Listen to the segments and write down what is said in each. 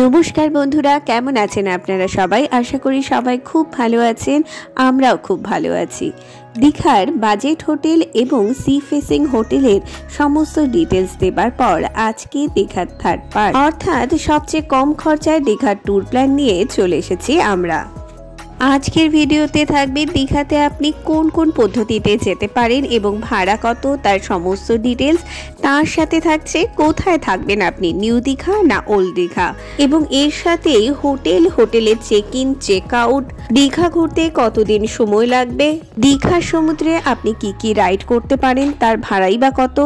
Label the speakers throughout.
Speaker 1: নমস্কার বন্ধুরা, কেমন আছেন আপনারা সবাই? আশা করি সবাই খুব ভালো আছেন। আমরাও খুব ভালো আছি। দীঘার বাজেট হোটেল এবং সি ফেসিং হোটেলের সমস্ত ডিটেলস দেবার পর আজকে দীঘার থার্ড পার্ট অর্থাৎ সবচেয়ে কম খরচায় দীঘার ট্যুর প্ল্যান নিয়ে চলে এসেছি আমরা। আজকের ভিডিওতে থাকবে দীঘাতে আপনি কোন কোন পদ্ধতিতে যেতে পারেন এবং ভাড়া কত তার সমস্ত ডিটেলস। তার সাথে থাকছে কোথায় থাকবেন আপনি, নিউ দীঘা না ওল্ড দীঘা, এবং এর সাথেই হোটেলের check in check out, Digha ঘুরতে কতদিন সময় লাগবে, দীঘার সমুদ্রে আপনি কি কি রাইড করতে পারেন তার ভাড়াই বা কত,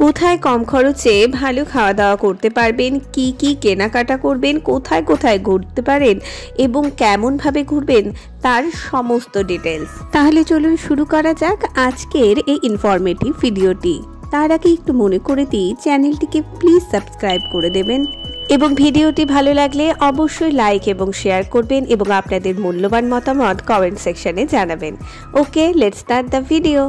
Speaker 1: কোথায় কম খরচে ভালো খাওয়া দাওয়া করতে পারবেন, কি কি কেনাকাটা করবেন, কোথায় কোথায় ঘুরতে পারেন এবং কেমনভাবে ঘুরবেন তার সমস্ত ডিটেলস। তাহলে চলুন শুরু করা যাক আজকের এই ইনফরমেটিভ ভিডিওটি। তার আগে একটু মনে করে দিই, চ্যানেলটিকে প্লিজ সাবস্ক্রাইব করে দেবেন এবং ভিডিওটি ভালো লাগলে অবশ্যই লাইক এবং শেয়ার করবেন এবং আপনাদের মূল্যবান মতামত কমেন্ট সেকশনে জানাবেন। ওকে, লেটস স্টার্ট দ্য ভিডিও।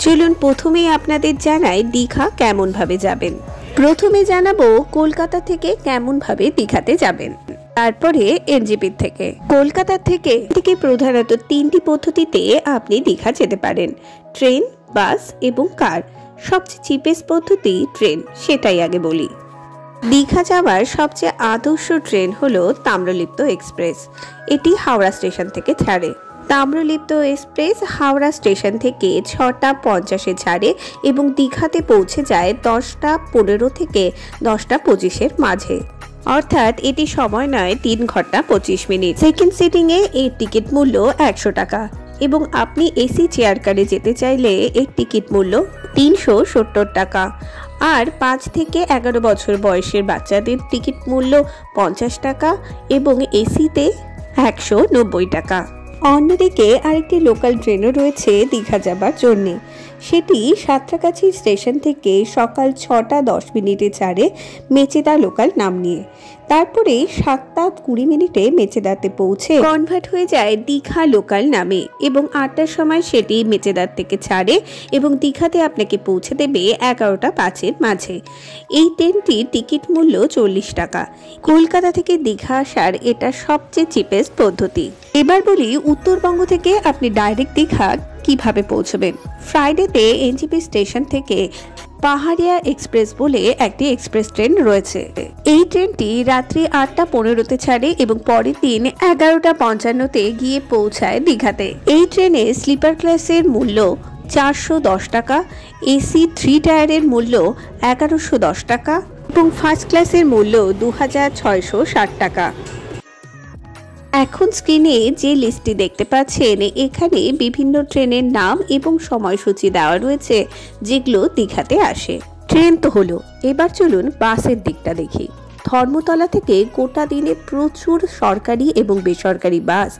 Speaker 1: চলুন প্রথমেই আপনাদের জানাই দীঘা কেমন ভাবে যাবেন। প্রথমে জানাবো কলকাতা থেকে কেমন ভাবে দীঘাতে যাবেন, তারপরে এনজেপি থেকে। কলকাতা থেকে প্রধানত তিনটি পদ্ধতিতে আপনি দীঘা যেতে পারেন, ট্রেন, বাস এবং কার। সবচেয়ে চিপেস্ট পদ্ধতি ট্রেন, সেটাই আগে বলি। দীঘা যাওয়ার সবচেয়ে আদর্শ ট্রেন হলো তাম্রলিপ্ত এক্সপ্রেস। এটি হাওড়া স্টেশন থেকে ছাড়ে। তাম্রলিপ্ত এক্সপ্রেস হাওড়া স্টেশন থেকে 6টা 50-এ ছাড়ে এবং দীঘাতে পৌঁছে যায় 10টা 15 থেকে 10টা 25-এর মাঝে, অর্থাৎ এটি সময় নয় 3 ঘন্টা 25 মিনিট। সেকেন্ড সিটিং এ এর টিকিট মূল্য 100 টাকা এবং আপনি এসি চেয়ার কারে যেতে চাইলে এর টিকিট মূল্য 370 টাকা। আর 5 থেকে 11 বছর বয়সের বাচ্চাদের টিকিট মূল্য 50 টাকা এবং এসিতে 190 টাকা। অন্যদিকে আরেকটি লোকাল ট্রেনও রয়েছে দীঘা যাবার জন্য। সেটি সাঁতরাগাছি স্টেশন থেকে সকাল 6টা 10 মিনিটে ছাড়ে মেচেদা লোকাল নাম নিয়ে। তারপরে 7টা 20 মিনিটে মেচেদাতে পৌঁছে কনভার্ট হয়ে যায় দীঘা লোকাল নামে এবং 8টার সময় সেটি মেচেদার থেকে ছাড়ে এবং দীঘাতে আপনাকে পৌঁছে দেবে 11টা 5-এর মাঝে। এই ট্রেনটির টিকিট মূল্য 40 টাকা। কলকাতা থেকে দীঘা আসার এটা সবচেয়ে চিপেস্ট পদ্ধতি। এবার বলি উত্তরবঙ্গ থেকে আপনি ডাইরেক্ট দীঘা কিভাবে পৌঁছবেন। ফ্রাইডেতে এনজেপি স্টেশন থেকে পাহাড়িয়া এক্সপ্রেস বলে একটি এক্সপ্রেস ট্রেন রয়েছে। এই ট্রেনটি রাত্রি 8টা 15-তে ছাড়ে এবং পরের দিন 11টা 55-তে গিয়ে পৌঁছায় দীঘাতে। এই ট্রেনে স্লিপার ক্লাসের মূল্য 410 টাকা, এসি 3 টায়ারের মূল্য 1110 টাকা এবং ফার্স্ট ক্লাসের মূল্য 2660 টাকা। এখন স্ক্রিনে যে লিস্টটি দেখতে পাচ্ছেন, এখানে বিভিন্ন ট্রেনের নাম এবং সময়সূচি দেওয়া রয়েছে যেগুলো দীঘাতে আসে। ট্রেন তো হলো, এবার চলুন বাসের দিকটা দেখি। ধর্মতলা থেকে গোটা দিনে প্রচুর সরকারি এবং বেসরকারি বাস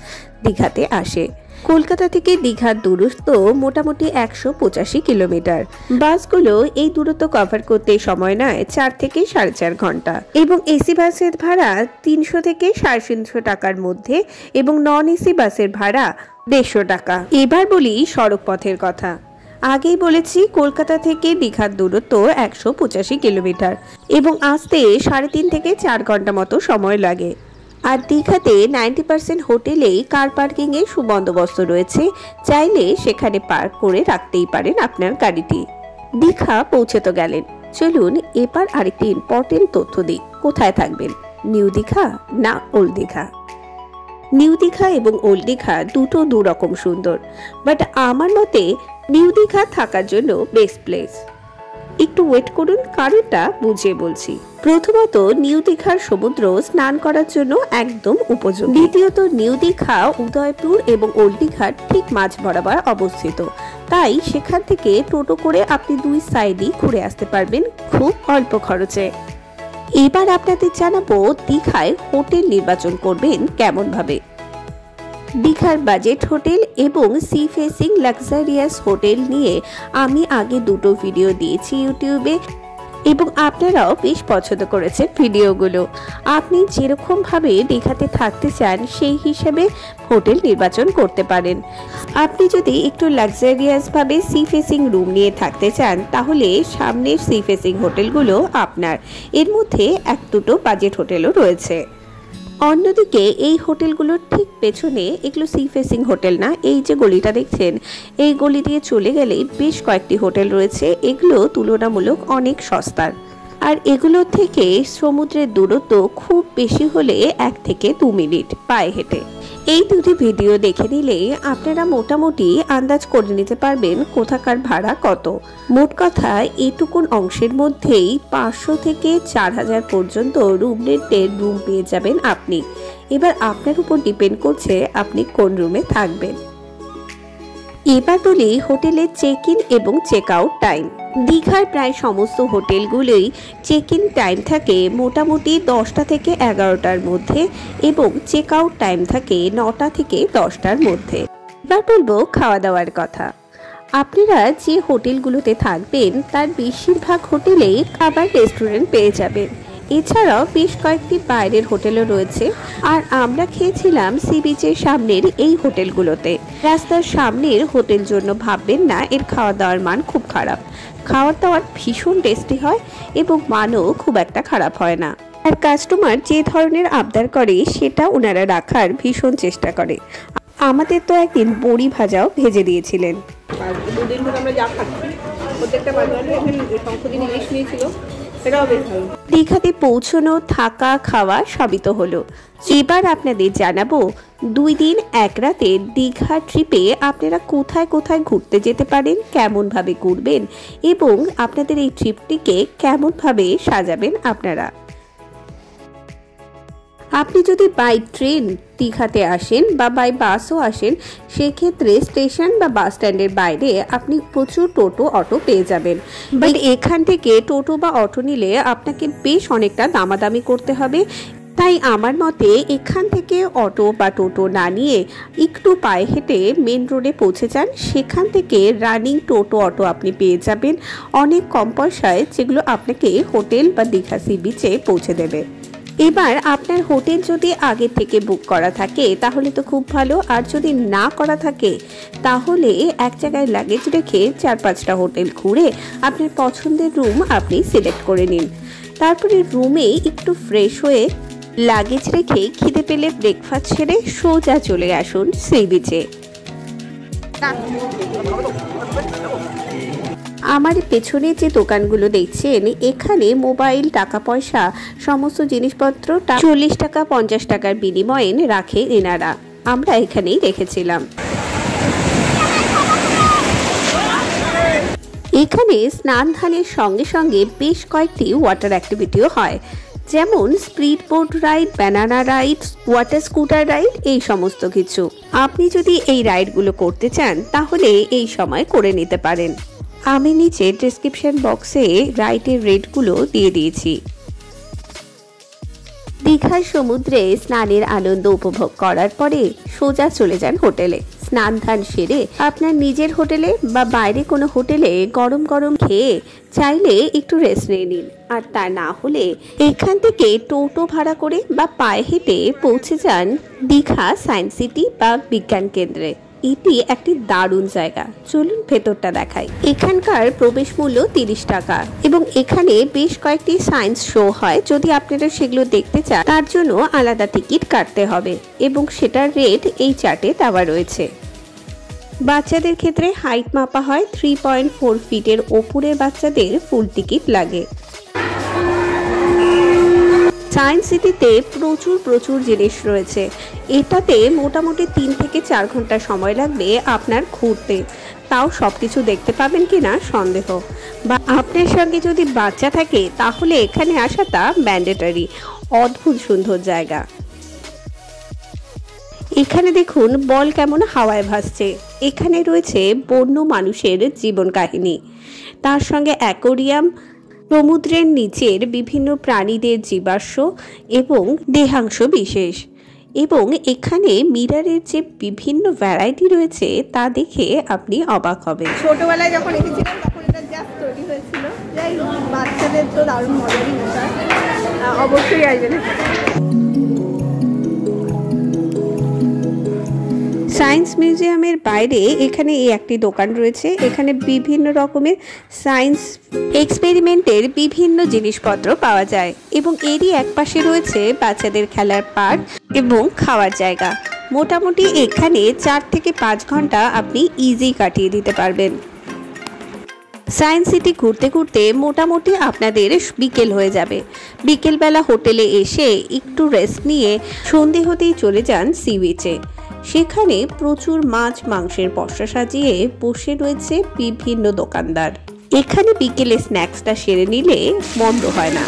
Speaker 1: দীঘাতে আসে। কলকাতা থেকে দীঘার দূরত্ব মোটামুটি 185 কিলোমিটার। বাসগুলো এই দূরত্ব কভার করতে সময় নেয় 4 থেকে 4.5 ঘন্টা এবং এসি বাসের ভাড়া 300 থেকে 350 টাকার মধ্যে এবং নন এসি বাসের ভাড়া 150 টাকা। এবার বলি সড়ক পথের কথা। আগেই বলেছি কলকাতা থেকে দীঘার দূরত্ব 185 কিলোমিটার এবং আসতে 3.5 থেকে 4 ঘন্টা মতো সময় লাগে। আর দীঘাতে 90% হোটেলেই কার পার্কিং এর সুবন্দোবস্ত রয়েছে, চাইলে সেখানে পার্ক করে রাখতেই পারেন আপনার গাড়িটি। দীঘা পৌঁছে তো গেলেন, চলুন এবার আরেকটি ইম্পর্টেন্ট তথ্য দিই। কোথায় থাকবেন, নিউ দীঘা না ওল্ড দীঘা? নিউ দীঘা এবং ওল্ড দীঘা দুটো দুরকম সুন্দর, বাট আমার মতে নিউ দীঘা থাকার জন্য বেস্ট প্লেস। একটু ওয়েট করুন, কারণটা বুঝিয়ে বলছি। প্রথমত, নিউ দীঘার সমুদ্র স্নান করার জন্য একদম উপযোগী। দ্বিতীয়ত, নিউ দীঘা উদয়পুর এবং ওল্ড দীঘার ঠিক মাঝ বরাবর অবস্থিত, তাই সেখান থেকে টোটো করে আপনি 2 সাইডই ঘুরে আসতে পারবেন খুব অল্প খরচে। এবার আপনাদের জানাবো দীঘায় হোটেল নির্বাচন করবেন কেমন ভাবে। দীঘার বাজেট হোটেল এবং সি ফেসিং লাক্সারিয়াস হোটেল নিয়ে আমি আগে দুটো ভিডিও দিয়েছি ইউটিউবে। এবং আপনারাও বেশ পছন্দ করেছেন ভিডিওগুলো। আপনি যেরকমভাবে দীঘাতে থাকতে চান সেই হিসেবে হোটেল নির্বাচন করতে পারেন। আপনি যদি একটু লাক্সারিয়াসভাবে সি ফেসিং রুম নিয়ে থাকতে চান তাহলে সামনের সি ফেসিং হোটেলগুলো আপনার, এর মধ্যে এক দুটো বাজেট হোটেলও রয়েছে। অন্যদিকে এই হোটেলগুলোর ঠিক পেছনে, এগুলো সি ফেসিং হোটেল না, এই যে গলিটা দেখছেন এই গলি দিয়ে চলে গেলেই বেশ কয়েকটি হোটেল রয়েছে। এগুলো তুলনামূলক অনেক সস্তার, আর এগুলো থেকে সমুদ্রের দূরত্ব খুব বেশি হলে 1 থেকে 2 মিনিট পায়ে হেঁটে। এই দুটি ভিডিও দেখে নিলেই আপনারা মোটামুটি আন্দাজ করে নিতে পারবেন কোথাকার ভাড়া কত। মোট কথা এইটুকুন অংশের মধ্যেই 500 থেকে 4000 পর্যন্ত রুম রেন্টের রুম পেয়ে যাবেন আপনি। এবার আপনার উপর ডিপেন্ড করছে আপনি কোন রুমে থাকবেন। এবার বলি হোটেলের চেক ইন এবং চেক আউট টাইম। দীঘার প্রায় সমস্ত হোটেলগুলোই চেক ইন টাইম থাকে মোটামুটি 10টা থেকে 11টার মধ্যে এবং চেক আউট টাইম থাকে 9টা থেকে 10টার মধ্যে। এবার বলবো খাওয়া দাওয়ার কথা। আপনারা যে হোটেলগুলোতে থাকবেন তার বেশিরভাগ হোটেলেই খাবার রেস্টুরেন্ট পেয়ে যাবেন। এছাড়াও বেশ কয়েকটি বাইরের হোটেলও রয়েছে, আর আমরা খেয়েছিলাম সি বিচের সামনের এই হোটেলগুলোতে। রাস্তার সামনের হোটেল জন্য ভাববেন না এর খাওয়া দাওয়ার মান খুব খারাপ। খাওয়ার দাওয়ার ভীষণ টেস্টি হয় এবং মানও খুব একটা খারাপ হয় না। আর কাস্টমার যে ধরনের আবদার করে সেটা ওনারা রাখার ভীষণ চেষ্টা করে। আমাদের তো একদিন বড়ি ভাজাও ভেজে দিয়েছিলেন।
Speaker 2: দুদিন ধরে আমরা যা খাচ্ছি প্রত্যেকটা বাজারে সংশোধনী ইলিশ নিয়েছিল, সেটাও বেশ ভালো।
Speaker 1: দীঘাতে পৌঁছানো, থাকা, খাওয়া সবই তো হলো। এবার আপনাদের জানাবো 2 দিন 1 রাতের দীঘা ট্রিপে আপনারা কোথায় কোথায় ঘুরতে যেতে পারেন, কেমন ভাবে ঘুরবেন এবং আপনাদের এই ট্রিপটিকে কেমন ভাবে সাজাবেন আপনারা। আপনি যদি বাই ট্রেন দীঘাতে আসেন বা বাই বাসও আসেন, সেক্ষেত্রে স্টেশন বা বাস স্ট্যান্ডের বাইরে আপনি প্রচুর টোটো অটো পেয়ে যাবেন। বাট এখান থেকে টোটো বা অটো নিলে আপনাকে বেশ অনেকটা দামাদামি করতে হবে। তাই আমার মতে এখান থেকে অটো বা টোটো না নিয়ে একটু পায়ে হেঁটে মেন রোডে পৌঁছে যান। সেখান থেকে রানিং টোটো অটো আপনি পেয়ে যাবেন অনেক কম পয়সায়, যেগুলো আপনাকে হোটেল বা দীঘা সি বিচে পৌঁছে দেবে। এবার আপনার হোটেল যদি আগে থেকে বুক করা থাকে তাহলে তো খুব ভালো, আর যদি না করা থাকে তাহলে এক জায়গায় লাগেজ রেখে 4-5টা হোটেল ঘুরে আপনার পছন্দের রুম আপনি সিলেক্ট করে নিন। তারপরে রুমে একটু ফ্রেশ হয়ে লাগেজ রেখে খিদে পেলে ব্রেকফাস্ট সেরে সোজা চলে আসুন সি বিচে। আমার পেছনে যে দোকানগুলো দেখছেন এখানে মোবাইল, টাকা পয়সা, সমস্ত জিনিসপত্র 40 টাকা 50 টাকার বিনিময়ে রাখে এনারা। আমরা এখানেই রেখেছিলাম। এখানে স্নান ধানের সঙ্গে সঙ্গে বেশ কয়েকটি ওয়াটার অ্যাক্টিভিটিও হয়, যেমন speed boat ride, banana ride, water scooter ride, এই সমস্ত কিছু। আপনি যদি এই রাইডগুলো করতে চান তাহলে এই সময় করে নিতে পারেন। আমি নিচে ডেসক্রিপশন বক্সে রাইডের রেটগুলো দিয়ে দিয়েছি। দীঘার সমুদ্রে স্নানের আনন্দ উপভোগ করার পরে সোজা চলে যান হোটেলে। স্নান ধান সেরে আপনার নিজের হোটেলে বা বাইরে কোনো হোটেলে গরম গরম খেয়ে চাইলে একটু রেস্ট নিয়ে নিন। আর তা না হলে এখান থেকে টোটো ভাড়া করে বা পায়ে হেঁটে পৌঁছে যান দীঘা সায়েন্স সিটি বা বিজ্ঞান কেন্দ্রে। এটি একটি দারুণ জায়গা, চলুন ভেতরটা দেখাই। এখানকার প্রবেশ মূল্য 30 টাকা এবং এখানে বেশ কয়েকটি সায়েন্স শো হয়। যদি আপনারা সেগুলো দেখতে চান তার জন্য আলাদা টিকিট কাটতে হবে এবং সেটার রেট এই চার্টে দেওয়া রয়েছে। বাচ্চাদের ক্ষেত্রে হাইট মাপা হয়, 3.4 ফিটের ওপরের বাচ্চাদের ফুল টিকিট লাগে। সায়েন্স সিটিতে প্রচুর জিনিস রয়েছে। এটাতে মোটামুটি 3 থেকে 4 ঘন্টা সময় লাগবে আপনার ঘুরতে, তাও সবকিছু দেখতে পাবেন কিনা সন্দেহ। বা আপনার সঙ্গে যদি বাচ্চা থাকে তাহলে এখানে আসাটা ম্যান্ডেটরি। অদ্ভুত সুন্দর জায়গা। এখানে দেখুন বল কেমন হাওয়ায় ভাসছে। এখানে রয়েছে বন্য মানুষের জীবন কাহিনী, তার সঙ্গে অ্যাকোরিয়াম, সমুদ্রের নিচের বিভিন্ন প্রাণীদের জীবাশ্ম এবং দেহাংশ বিশেষ। এবং এখানে মিররের যে বিভিন্ন ভ্যারাইটি রয়েছে তা দেখে আপনি অবাক হবেন।
Speaker 2: ছোটবেলায় যখন এসেছিলাম তখন এটা জাস্ট তৈরি হয়েছিল। এটাই বাচ্চাদের তো দারুণ মজারই বিষয়, অবশ্যই আসবেন।
Speaker 1: সায়েন্স মিউজিয়ামের বাইরে এখানে এই একটি দোকান রয়েছে। এখানে বিভিন্ন রকমের সায়েন্স এক্সপেরিমেন্টের বিভিন্ন জিনিসপত্র পাওয়া যায় এবং এরই একপাশে রয়েছে বাচ্চাদের খেলার পার্ক এবং খাওয়ার জায়গা। মোটামুটি এখানে 4 থেকে 5 ঘন্টা আপনি ইজি কাটিয়ে দিতে পারবেন। সায়েন্স সিটি ঘুরতে ঘুরতে মোটামুটি আপনাদের বিকেল হয়ে যাবে। বিকেলবেলা হোটেলে এসে একটু রেস্ট নিয়ে সন্ধে হতেই চলে যান সি বিচে। সেখানে প্রচুর মাছ মাংসের পসরা সাজিয়ে বসে রয়েছে বিভিন্ন দোকানদার। এখানে বিকেলে স্ন্যাক্সটা সেরে নিলে মন্দ হয় না।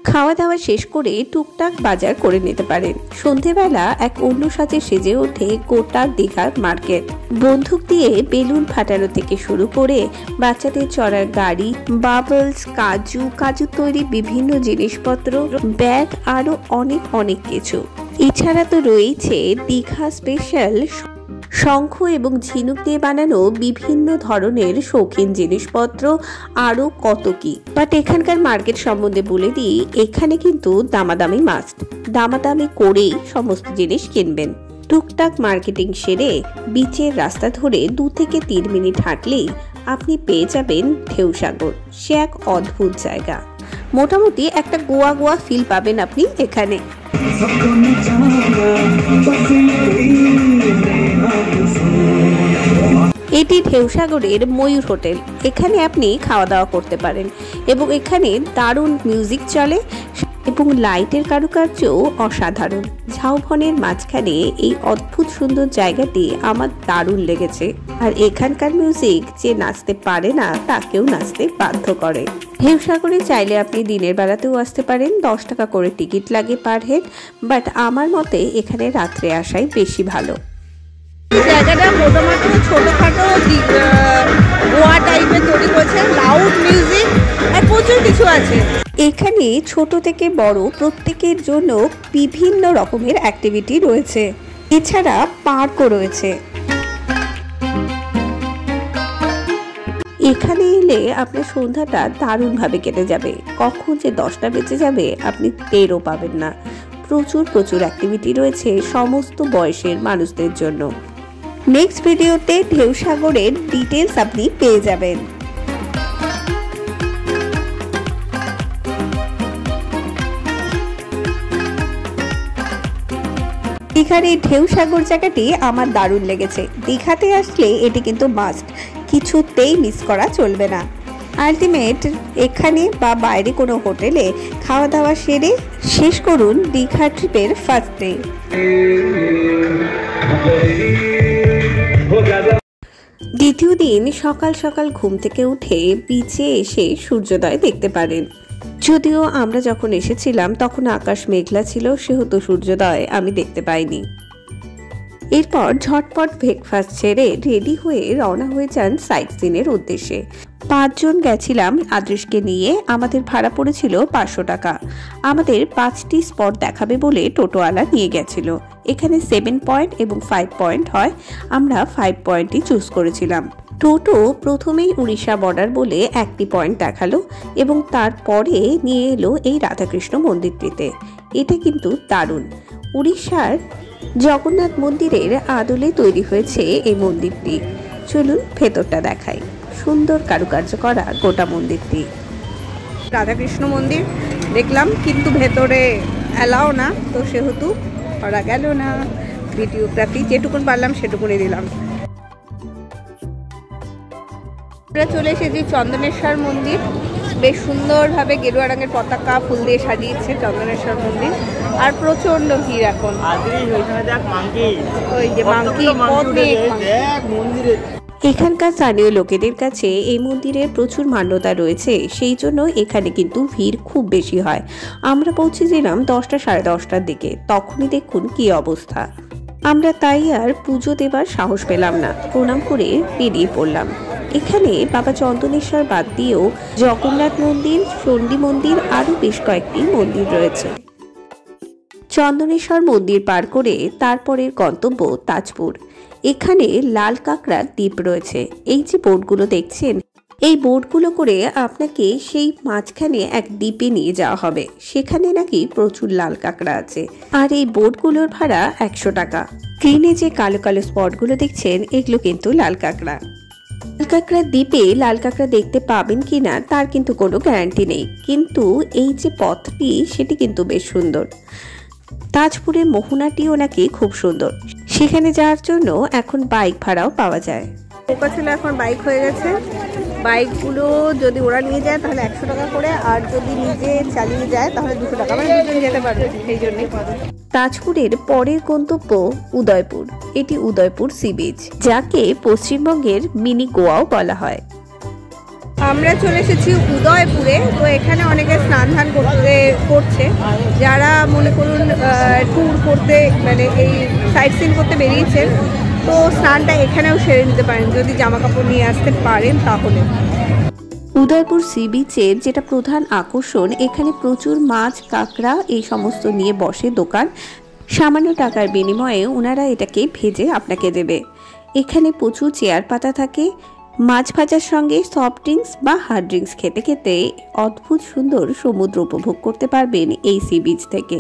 Speaker 1: খাওয়া দাওয়া শেষ করে টুকটাক বাজার করে নিতে পারেন। সন্ধেবেলা এক অন্য সাজে সেজে ওঠে গোটা দীঘার মার্কেট। বন্দুক দিয়ে বেলুন ফাটানো থেকে শুরু করে বাচ্চাদের চড়ার গাড়ি, বাবলস, কাজু তৈরি বিভিন্ন জিনিসপত্র, ব্যাগ, আরো অনেক কিছু। এছাড়া তো রয়েছে দীঘা স্পেশাল শঙ্খ এবং ঝিনুক দিয়ে বানানো বিভিন্ন ধরনের শৌখিন জিনিসপত্র, আরো কত কি। বাট এখানকার মার্কেট সম্বন্ধে বলে দিই, এখানে কিন্তু দামাদামি মাস্ট। দামাদামি করেই সমস্ত জিনিস কিনবেন। টুকটাক মার্কেটিং সেরে বিচের রাস্তা ধরে 2 থেকে 3 মিনিট হাঁটলেই আপনি পেয়ে যাবেন ঢেউসাগর। সে এক অদ্ভুত জায়গা। মোটামুটি একটা গোয়া ফিল পাবেন আপনি এখানে। এটি ঢেউসাগরের ময়ূর হোটেল। এখানে আপনি খাওয়া দাওয়া করতে পারেন এবং এখানে দারুণ মিউজিক চলে এবং লাইটের কারুকার্যও অসাধারণ। ঝাউবনের মাঝখানে এই অদ্ভুত সুন্দর জায়গাটি আমার দারুণ লেগেছে। আর এখানকার মিউজিক যে নাচতে পারে না তাকেও নাচতে বাধ্য করে। ঢেউসাগরে চাইলে আপনি দিনের বেলাতেও আসতে পারেন। 10 টাকা করে টিকিট লাগে পার হেড। বাট আমার মতে এখানে রাত্রে আসাই বেশি ভালো।
Speaker 2: জায়গাটা মোটামুটি ছোটখাটো গোয়া টাইপের তৈরি করেছে, লাউড মিউজিক আর প্রচুর কিছু আছে।
Speaker 1: এখানে ছোট থেকে বড় প্রত্যেকের জন্য বিভিন্ন রকমের অ্যাক্টিভিটি রয়েছে। এছাড়া পার্কও রয়েছে। এখানে এলে আপনার সন্ধ্যাটা দারুণভাবে কেটে যাবে। কখন যে 10টা বেজে যাবে আপনি টেরও পাবেন না। প্রচুর অ্যাক্টিভিটি রয়েছে সমস্ত বয়সের মানুষদের জন্য। নেক্সট ভিডিওতে ঢেউসাগরের ডিটেলস আপনি পেয়ে যাবেন। দীঘার এই ঢেউসাগর জায়গাটি আমার দারুণ লেগেছে। দীঘাতে আসলে এটি কিন্তু মাস্ট, কিছুতেই মিস করা চলবে না। আলটিমেট এখানে বা বাইরে কোনো হোটেলে খাওয়া দাওয়া সেরে শেষ করুন দীঘা ট্রিপের ফার্স্ট ডে। দ্বিতীয় দিন সকাল সকাল ঘুম থেকে উঠে বিচে এসে সূর্যোদয় দেখতে পারেন। যদিও আমরা যখন এসেছিলাম তখন আকাশ মেঘলা ছিল, সেহেতু সূর্যোদয় আমি দেখতে পাইনি। এরপর ঝটপট ব্রেকফাস্ট ছেড়ে রেডি হয়ে রওনা হয়ে যান সাইট সিনের উদ্দেশ্যে। 5 জন গেছিলাম আদৃশকে নিয়ে। আমাদের ভাড়া পড়েছিল 500 টাকা। আমাদের 5টি স্পট দেখাবে বলে টোটোওয়ালা নিয়ে গেছিল। এখানে 7 পয়েন্ট এবং 5 পয়েন্ট হয়। আমরা 5 পয়েন্টই চুজ করেছিলাম। টোটো প্রথমেই উড়িষ্যা বর্ডার বলে একটি পয়েন্ট দেখালো এবং তারপরে নিয়ে এলো এই রাধাকৃষ্ণ মন্দিরটিতে। এটা কিন্তু দারুণ। উড়িষ্যার জগন্নাথ মন্দিরের আদলে তৈরি হয়েছে এই মন্দিরটি। চলুন ভেতরটা দেখাই। সুন্দর কারুকার্য করা গোটা মন্দিরটি।
Speaker 2: রাধাকৃষ্ণ মন্দির দেখলাম, কিন্তু ভেতরে অ্যালাও না, তো সেহেতু করা গেল না। ভিডিওগ্রাফি যেটুকুন পারলাম সেটুকুনই দিলাম। আমরা চলে এসেছি চন্দনেশ্বর মন্দির। বেশ সুন্দরভাবে গেরুয়া রঙের পতাকা ফুল দিয়ে সাজিয়েছে চন্দনেশ্বর মন্দির। আর প্রচন্ড ভিড় এখন। ওই যে মাংকি মন্দিরে।
Speaker 1: এখানকার স্থানীয় লোকেদের কাছে এই মন্দিরের প্রচুর মান্যতা রয়েছে, সেই জন্য এখানে কিন্তু ভিড় খুব বেশি হয়। আমরা পৌঁছেছিলাম 10টা সাড়ে 10টার দিকে। তখনই দেখুন কি অবস্থা। আমরা তাই আর পুজো দেবার সাহস পেলাম না, প্রণাম করে বেরিয়ে পড়লাম। এখানে বাবা চন্দনেশ্বর বাদ দিয়েও জগন্নাথ মন্দির, চণ্ডী মন্দির, আরো বেশ কয়েকটি মন্দির রয়েছে। চন্দনেশ্বর মন্দির পার করে তারপরের গন্তব্য তাজপুর। এখানে লাল কাঁকড়ার দ্বীপ রয়েছে। এই যে বোটগুলো দেখছেন, এই বোটগুলো করে আপনাকে সেই মাঝখানে এক দ্বীপে নিয়ে যাওয়া হবে। সেখানে নাকি প্রচুর লাল কাঁকড়া আছে, আর এই বোটগুলোর ভাড়া 100 টাকা। স্ক্রিনে যে কালো কালো স্পটগুলো দেখছেন, এগুলো কিন্তু লাল কাঁকড়া। লাল কাঁকড়ার দ্বীপে লাল কাঁকড়া দেখতে পাবেন কিনা তার কিন্তু কোনো গ্যারান্টি নেই, কিন্তু এই যে পথটি সেটি কিন্তু বেশ সুন্দর। তাজপুরের মোহনাটিও নাকি খুব সুন্দর। সেখানে যাওয়ার জন্য এখন বাইক ভাড়াও পাওয়া যায়।
Speaker 2: নৌকা ছিল, এখন বাইক হয়ে গেছে। বাইকগুলো যদি ওরা নিয়ে যায় তাহলে 100 টাকা করে, আর যদি নিজে চালিয়ে যায় তাহলে 200 টাকা, মানে দুজন যেতে পারবে। সেই জন্যই
Speaker 1: তাজপুরের পরের গন্তব্য উদয়পুর। এটি উদয়পুর সি বিচ, যাকে পশ্চিমবঙ্গের মিনি গোয়াও বলা হয়।
Speaker 2: আমরা চলে এসেছি উদয়পুরে। তো এখানে অনেকে স্নান ধান করছে, যারা মনে করুন ট্যুর করতে, মানে এই সাইট সিন করতে বেরিয়েছেন, তো স্নানটা এখানেও সেরে নিতে পারেন যদি জামা কাপড় নিয়ে আসতে পারেন তাহলে।
Speaker 1: উদয়পুর সি বিচের যেটা প্রধান আকর্ষণ, এখানে প্রচুর মাছ, কাঁকড়া এই সমস্ত নিয়ে বসে দোকান। সামান্য টাকার বিনিময়ে ওনারা এটাকে ভেজে আপনাকে দেবে। এখানে প্রচুর চেয়ার পাতা থাকে। মাছ ভাজার সঙ্গে সফট ড্রিঙ্কস বা হার্ড ড্রিঙ্কস খেতে খেতে অদ্ভুত সুন্দর সমুদ্র উপভোগ করতে পারবেন এই সি বিচ থেকে।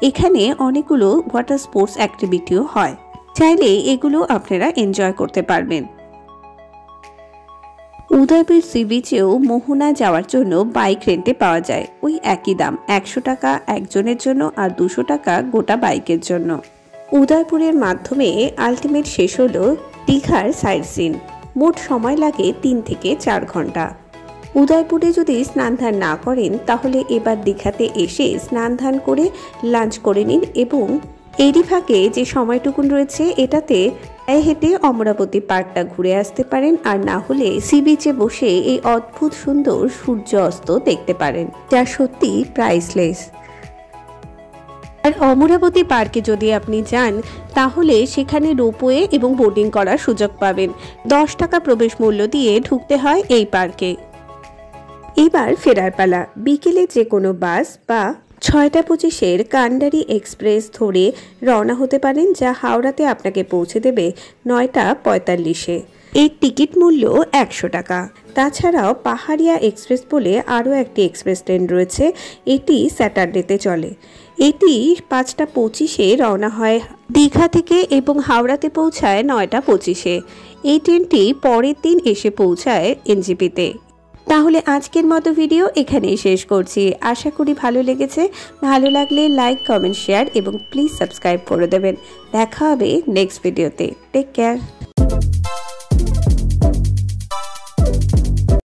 Speaker 1: এখানে অনেকগুলো ওয়াটার স্পোর্টস অ্যাক্টিভিটিও হয়, চাইলে এগুলো আপনারা এনজয় করতে পারবেন। উদয়পুর সি বিচেও মোহনা যাওয়ার জন্য বাইক রেন্টে পাওয়া যায়। ওই একই দাম, 100 টাকা একজনের জন্য আর 200 টাকা গোটা বাইকের জন্য। উদয়পুরের মাধ্যমে আলটিমেট শেষ হলো দীঘার সাইট সিন। মোট সময় লাগে 3 থেকে 4 ঘন্টা। উদয়পুরে যদি স্নান ধান না করেন তাহলে এবার দীঘাতে এসে স্নান ধান করে লাঞ্চ করে নিন, এবং এরই ফাঁকে যে সময়টুকুন রয়েছে এটাতে হেঁটে অমরাবতী পার্কটা ঘুরে আসতে পারেন, আর না হলে সি বিচে বসে এই অদ্ভুত সুন্দর সূর্য অস্ত দেখতে পারেন, যা সত্যি প্রাইসলেস। আর অমরাবতী পার্কে যদি আপনি যান তাহলে সেখানে রোপওয়ে এবং বোটিং করার সুযোগ পাবেন। 10 টাকা প্রবেশ মূল্য দিয়ে ঢুকতে হয় এই পার্কে। এবার ফেরার পালা। বিকেলে যে কোনো বাস বা 6:25-এর কান্ডারি এক্সপ্রেস ধরে রওনা হতে পারেন, যা হাওড়াতে আপনাকে পৌঁছে দেবে 9:45-এ। এর টিকিট মূল্য 100 টাকা। তাছাড়াও পাহাড়িয়া এক্সপ্রেস বলে আরও একটি এক্সপ্রেস ট্রেন রয়েছে, এটি স্যাটারডেতে চলে। এটি 5:25-এ রওনা হয় দীঘা থেকে এবং হাওড়াতে পৌঁছায় 9:25-এ। এই ট্রেনটি পরের দিন এসে পৌঁছায় এনজেপিতে। তাহলে আজকের মতো ভিডিও এখানেই শেষ করছি। আশা করি ভালো লেগেছে। ভালো লাগলে লাইক, কমেন্ট, শেয়ার এবং প্লিজ সাবস্ক্রাইব করে দেবেন। দেখা হবে নেক্সট ভিডিওতে। Take care.